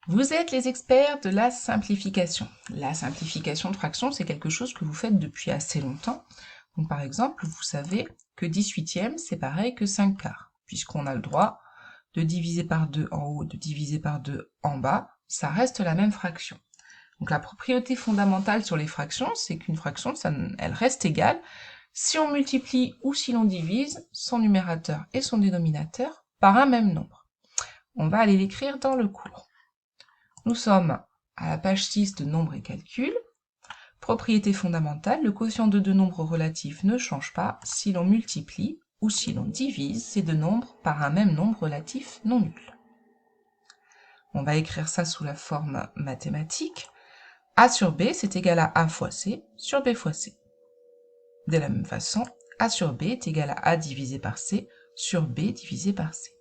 Vous êtes les experts de la simplification. La simplification de fractions, c'est quelque chose que vous faites depuis assez longtemps. Donc, par exemple, vous savez que 18e, c'est pareil que 5 quarts, puisqu'on a le droit de diviser par 2 en haut, de diviser par 2 en bas, ça reste la même fraction. Donc la propriété fondamentale sur les fractions, c'est qu'une fraction, elle reste égale si on multiplie ou si l'on divise son numérateur et son dénominateur par un même nombre. On va aller l'écrire dans le cours. Nous sommes à la page 6 de Nombres et calculs. Propriété fondamentale, le quotient de deux nombres relatifs ne change pas si l'on multiplie ou si l'on divise ces deux nombres par un même nombre relatif non nul. On va écrire ça sous la forme mathématique. A sur B, c'est égal à A fois C sur B fois C. De la même façon, A sur B est égal à A divisé par C sur B divisé par C.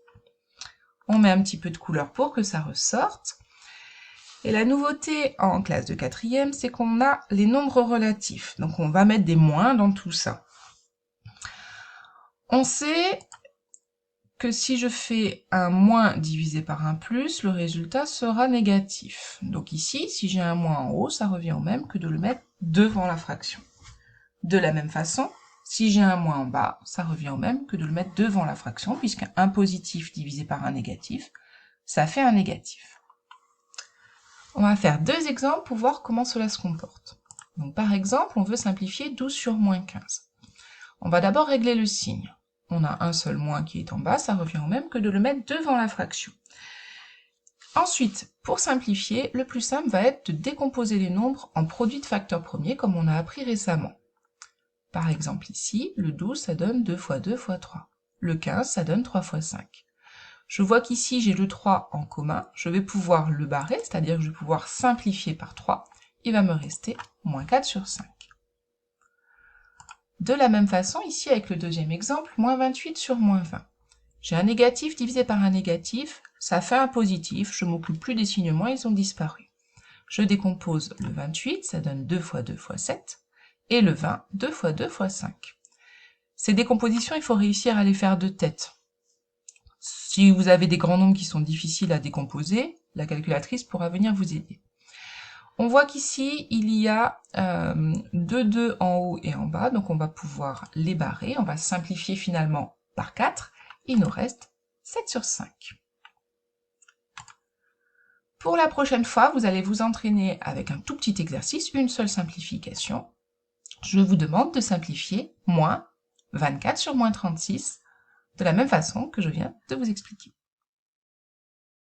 On met un petit peu de couleur pour que ça ressorte. Et la nouveauté en classe de 4e, c'est qu'on a les nombres relatifs. Donc on va mettre des moins dans tout ça. On sait que si je fais un moins divisé par un plus, le résultat sera négatif. Donc ici, si j'ai un moins en haut, ça revient au même que de le mettre devant la fraction. De la même façon, si j'ai un moins en bas, ça revient au même que de le mettre devant la fraction, puisqu'un positif divisé par un négatif, ça fait un négatif. On va faire deux exemples pour voir comment cela se comporte. Donc, par exemple, on veut simplifier 12 sur moins 15. On va d'abord régler le signe. On a un seul moins qui est en bas, ça revient au même que de le mettre devant la fraction. Ensuite, pour simplifier, le plus simple va être de décomposer les nombres en produits de facteurs premiers comme on a appris récemment. Par exemple ici, le 12 ça donne 2 fois 2 fois 3. Le 15 ça donne 3 fois 5. Je vois qu'ici j'ai le 3 en commun, je vais pouvoir le barrer, c'est-à-dire que je vais pouvoir simplifier par 3. Il va me rester moins 4 sur 5. De la même façon, ici avec le deuxième exemple, moins 28 sur moins 20. J'ai un négatif divisé par un négatif, ça fait un positif, je ne m'occupe plus des signes moins, ils ont disparu. Je décompose le 28, ça donne 2 fois 2 fois 7, et le 20, 2 fois 2 fois 5. Ces décompositions, il faut réussir à les faire de tête. Si vous avez des grands nombres qui sont difficiles à décomposer, la calculatrice pourra venir vous aider. On voit qu'ici, il y a 2 en haut et en bas, donc on va pouvoir les barrer. On va simplifier finalement par 4. Il nous reste 7 sur 5. Pour la prochaine fois, vous allez vous entraîner avec un tout petit exercice, une seule simplification. Je vous demande de simplifier moins 24 sur moins 36, de la même façon que je viens de vous expliquer.